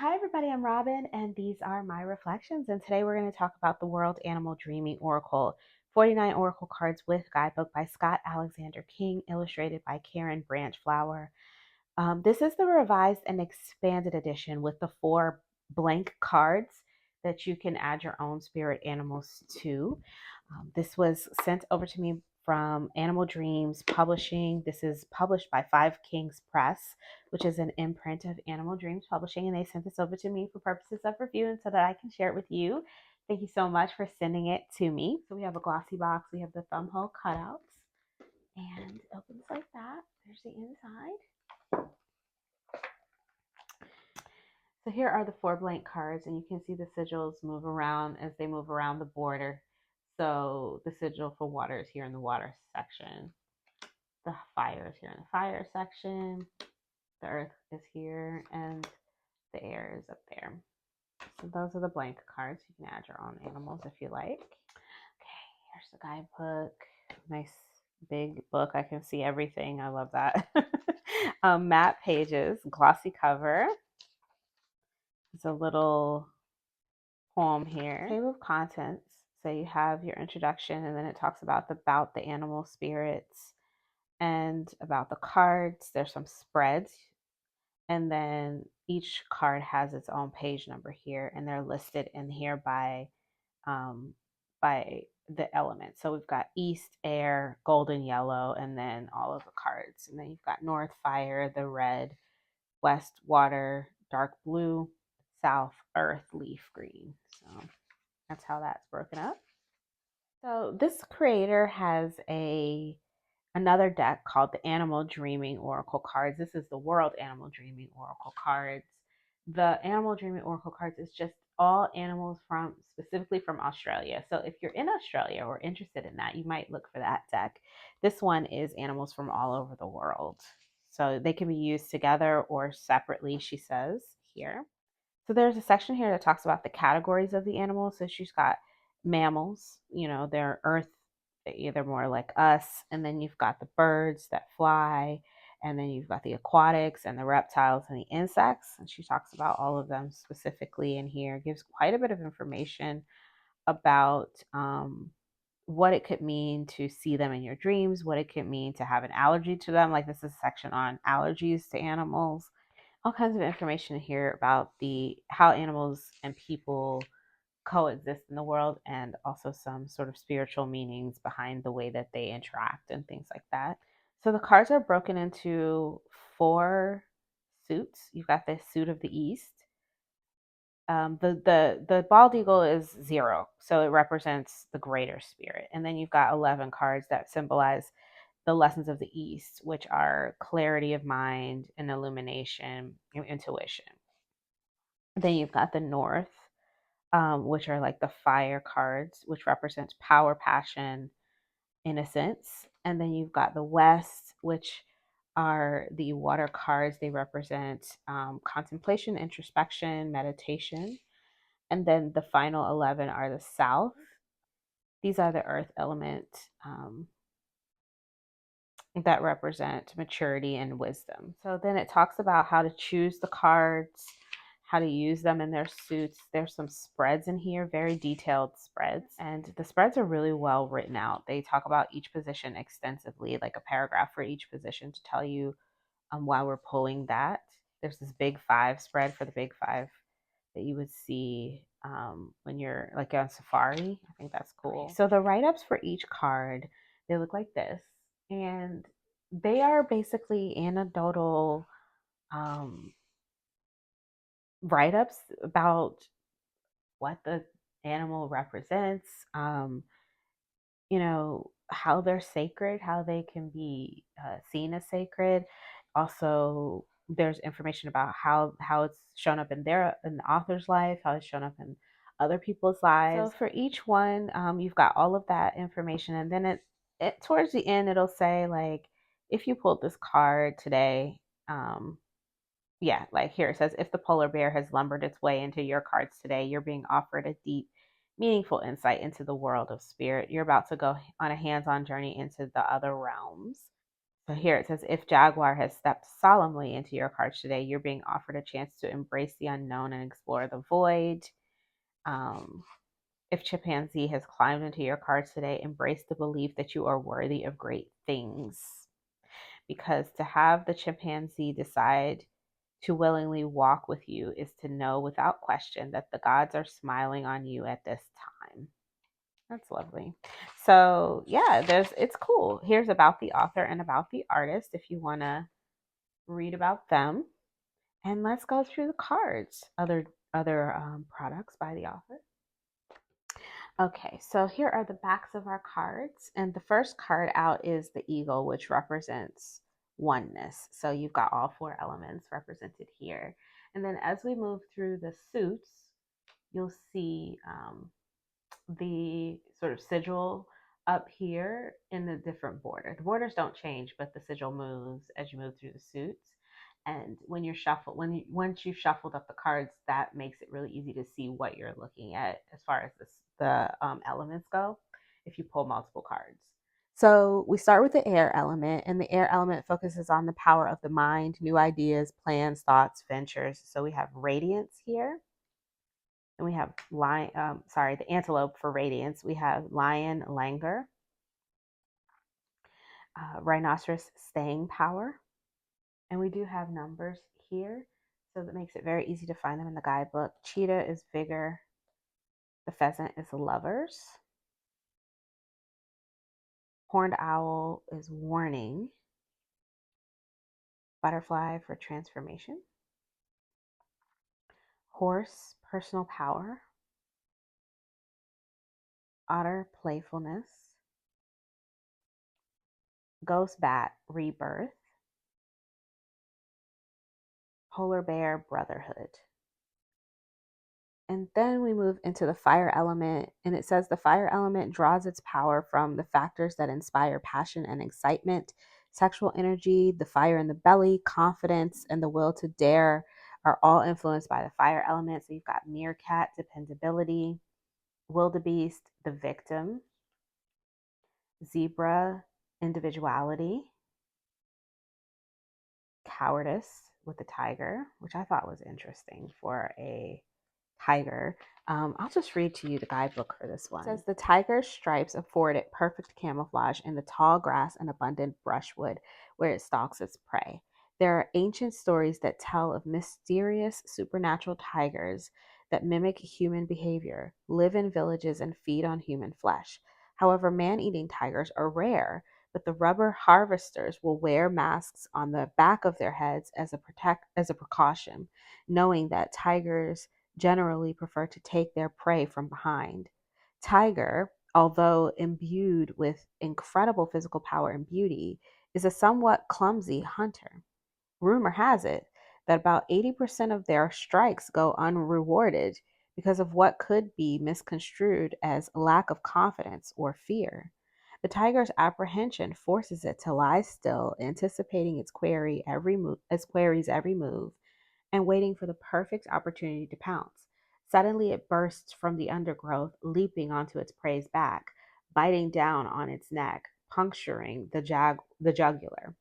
Hi, everybody. I'm Robin, and these are my reflections. And today we're going to talk about the World Animal Dreaming Oracle 49 Oracle cards with guidebook by Scott Alexander King, illustrated by Karen Branch Flower. This is the revised and expanded edition with the 4 blank cards that you can add your own spirit animals to. This was sent over to me from Animal Dreams Publishing. This is published by Five Kings Press, which is an imprint of Animal Dreams Publishing, and they sent this over to me for purposes of review and so that I can share it with you. Thank you so much for sending it to me. So we have a glossy box. We have the thumbhole cutouts, and it opens like that. There's the inside. So here are the 4 blank cards, and you can see the sigils move around as they move around the border. So the sigil for water is here in the water section. The fire is here in the fire section. The earth is here, and the air is up there. So those are the blank cards. You can add your own animals if you like. Okay, here's the guidebook. Nice big book. I can see everything. I love that. Matte pages, glossy cover. There's a little poem here. Table of contents. So you have your introduction, and then it talks about the animal spirits and about the cards. There's some spreads, and then each card has its own page number here, and they're listed in here by the element. So we've got east, air, golden, yellow, and then all of the cards. And then you've got north, fire, the red, west, water, dark blue, south, earth, leaf, green. So that's how that's broken up. So this creator has another deck called the Animal Dreaming Oracle cards. This is the World Animal Dreaming Oracle cards. The Animal Dreaming Oracle cards is just all animals specifically from Australia. So if you're in Australia or interested in that, you might look for that deck. This one is animals from all over the world. So they can be used together or separately, she says here. So there's a section here that talks about the categories of the animals. So she's got mammals, they're earth, they're more like us. And then you've got the birds that fly. And then you've got the aquatics and the reptiles and the insects. And she talks about all of them specifically in here, gives quite a bit of information about what it could mean to see them in your dreams, what it could mean to have an allergy to them. Like, this is a section on allergies to animals. All kinds of information here about how animals and people coexist in the world, and also some sort of spiritual meanings behind the way that they interact and things like that. So the cards are broken into 4 suits. You've got the suit of the East. The bald eagle is 0, so it represents the greater spirit. And then you've got 11 cards that symbolize the lessons of the East, which are clarity of mind and illumination and intuition. Then you've got the North, which are like the fire cards, which represents power, passion, innocence. And then you've got the West, which are the water cards. They represent contemplation, introspection, meditation. And then the final 11 are the South. These are the earth element that represent maturity and wisdom. So then it talks about how to choose the cards, how to use them in their suits. There's some spreads in here, very detailed spreads. And the spreads are really well written out. They talk about each position extensively, like a paragraph for each position to tell you why we're pulling that. There's this big 5 spread for the big 5 that you would see when you're like on safari. I think that's cool. So the write-ups for each card, they look like this. And they are basically anecdotal write-ups about what the animal represents, how they're sacred, how they can be seen as sacred. Also, there's information about how it's shown up in the author's life, how it's shown up in other people's lives. So for each one, you've got all of that information, and then it towards the end it'll say, like, if you pulled this card today, yeah, like here it says, if the polar bear has lumbered its way into your cards today, you're being offered a deep, meaningful insight into the world of spirit. You're about to go on a hands-on journey into the other realms. So here it says, if Jaguar has stepped solemnly into your cards today, you're being offered a chance to embrace the unknown and explore the void. Um, if Chimpanzee has climbed into your cards today, embrace the belief that you are worthy of great things. Because to have the chimpanzee decide to willingly walk with you is to know without question that the gods are smiling on you at this time. That's lovely. So yeah, it's cool. Here's about the author and about the artist if you want to read about them. And let's go through the cards. Other products by the author. Okay, so here are the backs of our cards. And the first card out is the eagle, which represents oneness. So you've got all four elements represented here. And then as we move through the suits, you'll see the sort of sigil up here in the different border. The borders don't change, but the sigil moves as you move through the suits. And when you're shuffled, once you've shuffled up the cards, that makes it really easy to see what you're looking at as far as the elements go. If you pull multiple cards, so we start with the air element, and the air element focuses on the power of the mind, new ideas, plans, thoughts, ventures. So we have radiance here. And we have the antelope for radiance. We have lion, languor, rhinoceros, staying power. And we do have numbers here, so that makes it very easy to find them in the guidebook. Cheetah is vigor. The pheasant is lovers. Horned owl is warning. Butterfly for transformation. Horse, personal power. Otter, playfulness. Ghost bat, rebirth. Polar bear, brotherhood. And then we move into the fire element, and it says the fire element draws its power from the factors that inspire passion and excitement. Sexual energy, the fire in the belly, confidence, and the will to dare are all influenced by the fire element. So you've got meerkat, dependability, wildebeest, the victim, zebra, individuality, cowardice with the tiger, which I thought was interesting for a tiger. I'll just read to you the guidebook for this one. It says the tiger's stripes afford it perfect camouflage in the tall grass and abundant brushwood where it stalks its prey. There are ancient stories that tell of mysterious supernatural tigers that mimic human behavior, live in villages, and feed on human flesh. However, man-eating tigers are rare, but the rubber harvesters will wear masks on the back of their heads as a precaution, knowing that tigers generally prefer to take their prey from behind. Tiger, although imbued with incredible physical power and beauty, is a somewhat clumsy hunter. Rumor has it that about 80% of their strikes go unrewarded because of what could be misconstrued as lack of confidence or fear. The tiger's apprehension forces it to lie still, anticipating its quarry's every move, and waiting for the perfect opportunity to pounce. Suddenly, it bursts from the undergrowth, leaping onto its prey's back, biting down on its neck, puncturing the jugular,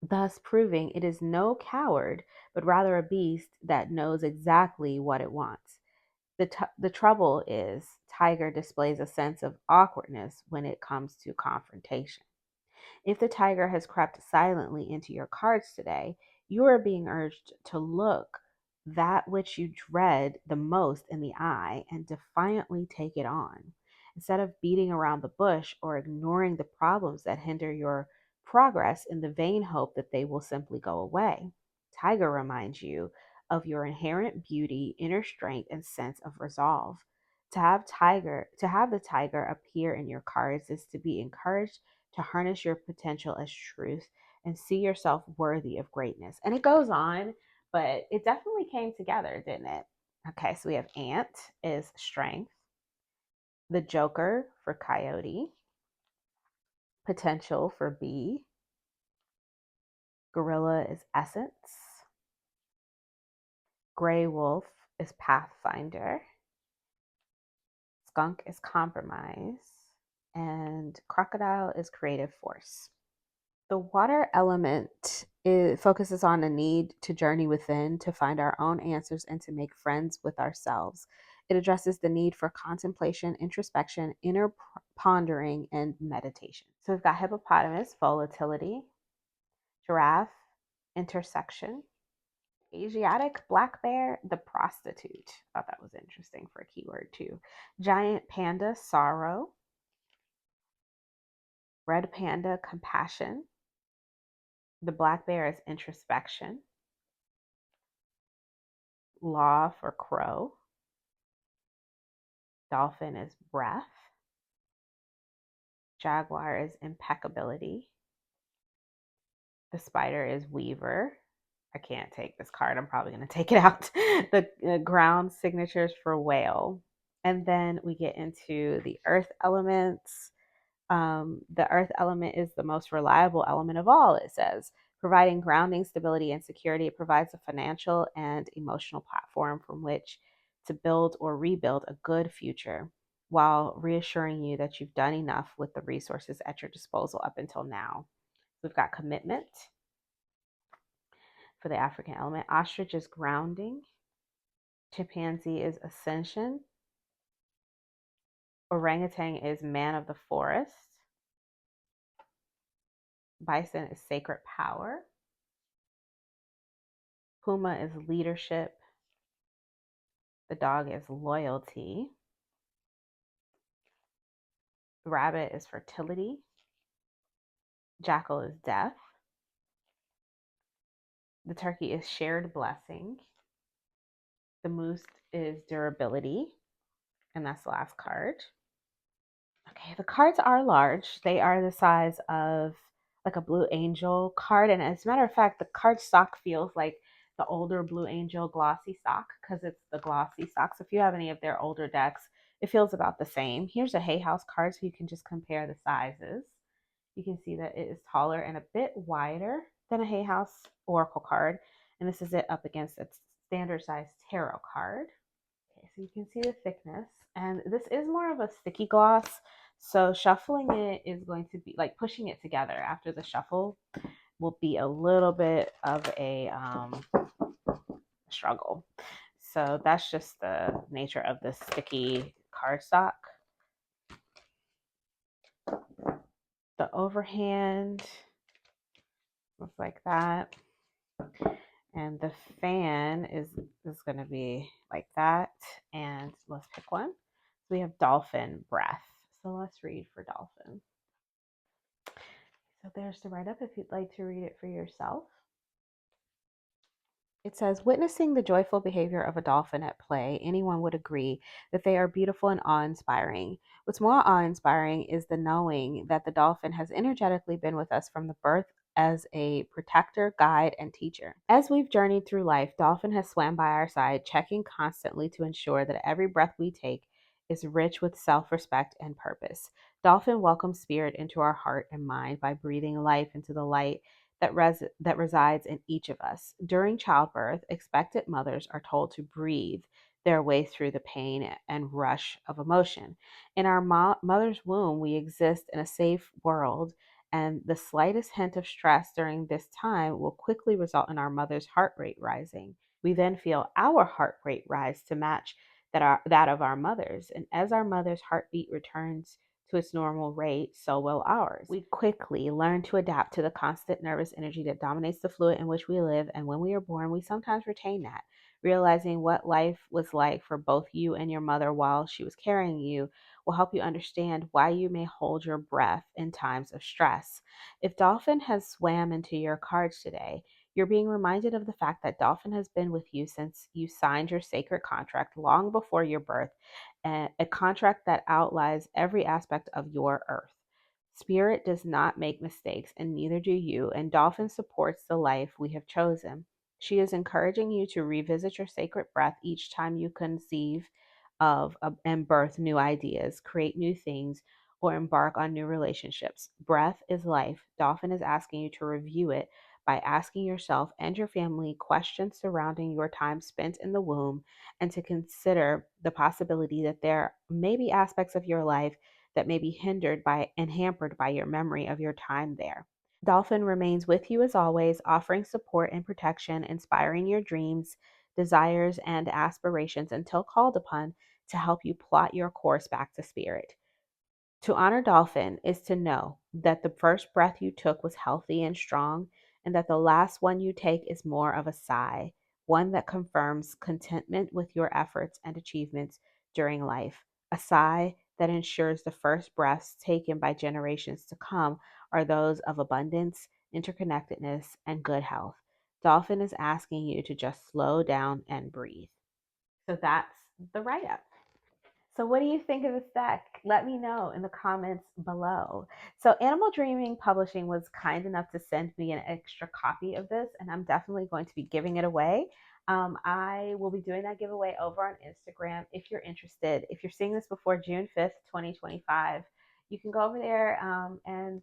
thus proving it is no coward, but rather a beast that knows exactly what it wants. The trouble is, Tiger displays a sense of awkwardness when it comes to confrontation. If the tiger has crept silently into your cards today, you are being urged to look that which you dread the most in the eye and defiantly take it on. Instead of beating around the bush or ignoring the problems that hinder your progress in the vain hope that they will simply go away, Tiger reminds you of your inherent beauty, inner strength, and sense of resolve. To have the tiger appear in your cards is to be encouraged to harness your potential as truth and see yourself worthy of greatness. And it goes on, but it definitely came together, didn't it? Okay, so we have ant is strength, the joker for coyote, potential for bee, gorilla is essence, gray wolf is pathfinder, skunk is compromise, and crocodile is creative force. The water element focuses on a need to journey within, to find our own answers, and to make friends with ourselves. It addresses the need for contemplation, introspection, inner pondering, and meditation. So we've got hippopotamus, volatility, giraffe, intersection, Asiatic black bear, the prostitute. I thought that was interesting for a keyword too. Giant panda, sorrow. Red panda, compassion. The black bear is introspection. Law for crow. Dolphin is breath. Jaguar is impeccability. The spider is weaver. I can't take this card. I'm probably going to take it out. The ground signatures for whale. And then we get into the earth elements. The earth element is the most reliable element of all, it says, providing grounding, stability, and security. It provides a financial and emotional platform from which to build or rebuild a good future while reassuring you that you've done enough with the resources at your disposal up until now. We've got commitment for the African element. Ostrich is grounding. Chimpanzee is ascension. Orangutan is man of the forest. Bison is sacred power. Puma is leadership. The dog is loyalty. Rabbit is fertility. Jackal is death. The turkey is shared blessing. The moose is durability. And that's the last card. Okay, the cards are large. They are the size of like a Blue Angel card. And as a matter of fact, the card stock feels like the older Blue Angel glossy stock because it's the glossy stock. So if you have any of their older decks, it feels about the same. Here's a Hay House card so you can just compare the sizes. You can see that it is taller and a bit wider than a Hay House Oracle card. And this is it up against its standard size tarot card. Okay, so you can see the thickness. And this is more of a sticky gloss. So shuffling it is going to be like pushing it together after the shuffle will be a little bit of a struggle. So that's just the nature of the sticky cardstock. The overhand looks like that. And the fan is going to be like that. And let's pick one. So we have dolphin breath. So let's read for dolphin. So there's the write-up if you'd like to read it for yourself. It says, witnessing the joyful behavior of a dolphin at play, anyone would agree that they are beautiful and awe-inspiring. What's more awe-inspiring is the knowing that the dolphin has energetically been with us from the birth as a protector, guide, and teacher. As we've journeyed through life, Dolphin has swam by our side, checking constantly to ensure that every breath we take is rich with self-respect and purpose. Dolphin welcomes spirit into our heart and mind by breathing life into the light that resides in each of us. During childbirth, expectant mothers are told to breathe their way through the pain and rush of emotion. In our mother's womb, we exist in a safe world, and the slightest hint of stress during this time will quickly result in our mother's heart rate rising. We then feel our heart rate rise to match that of our mother's, and as our mother's heartbeat returns to its normal rate, so will ours. We quickly learn to adapt to the constant nervous energy that dominates the fluid in which we live, and when we are born, we sometimes retain that. Realizing what life was like for both you and your mother while she was carrying you will help you understand why you may hold your breath in times of stress. If Dolphin has swam into your cards today, you're being reminded of the fact that Dolphin has been with you since you signed your sacred contract long before your birth, a contract that outlines every aspect of your earth. Spirit does not make mistakes, and neither do you, and Dolphin supports the life we have chosen. She is encouraging you to revisit your sacred breath each time you conceive of and birth new ideas, create new things, or embark on new relationships. Breath is life. Dolphin is asking you to review it by asking yourself and your family questions surrounding your time spent in the womb, and to consider the possibility that there may be aspects of your life that may be hindered by and hampered by your memory of your time there. Dolphin remains with you as always, offering support and protection, inspiring your dreams, desires, and aspirations until called upon to help you plot your course back to spirit. To honor Dolphin is to know that the first breath you took was healthy and strong, and that the last one you take is more of a sigh, one that confirms contentment with your efforts and achievements during life, a sigh that ensures the first breaths taken by generations to come are those of abundance, interconnectedness, and good health. Dolphin is asking you to just slow down and breathe. So that's the write up. So, what do you think of this deck? Let me know in the comments below. So, Animal Dreaming Publishing was kind enough to send me an extra copy of this, and I'm definitely going to be giving it away. I will be doing that giveaway over on Instagram if you're interested. If you're seeing this before June 5th, 2025, you can go over there and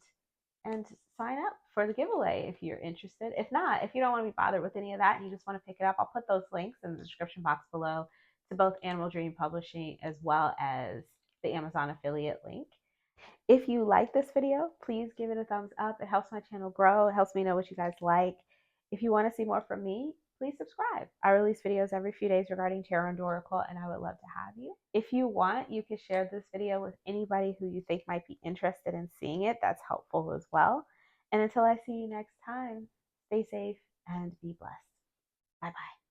sign up for the giveaway if you're interested. If not, if you don't want to be bothered with any of that and you just want to pick it up, I'll put those links in the description box below to both Animal Dream Publishing as well as the Amazon affiliate link. If you like this video, please give it a thumbs up. It helps my channel grow. It helps me know what you guys like. If you want to see more from me, please subscribe. I release videos every few days regarding tarot and oracle, and I would love to have you. If you want, you can share this video with anybody who you think might be interested in seeing it. That's helpful as well. And until I see you next time, stay safe and be blessed. Bye bye.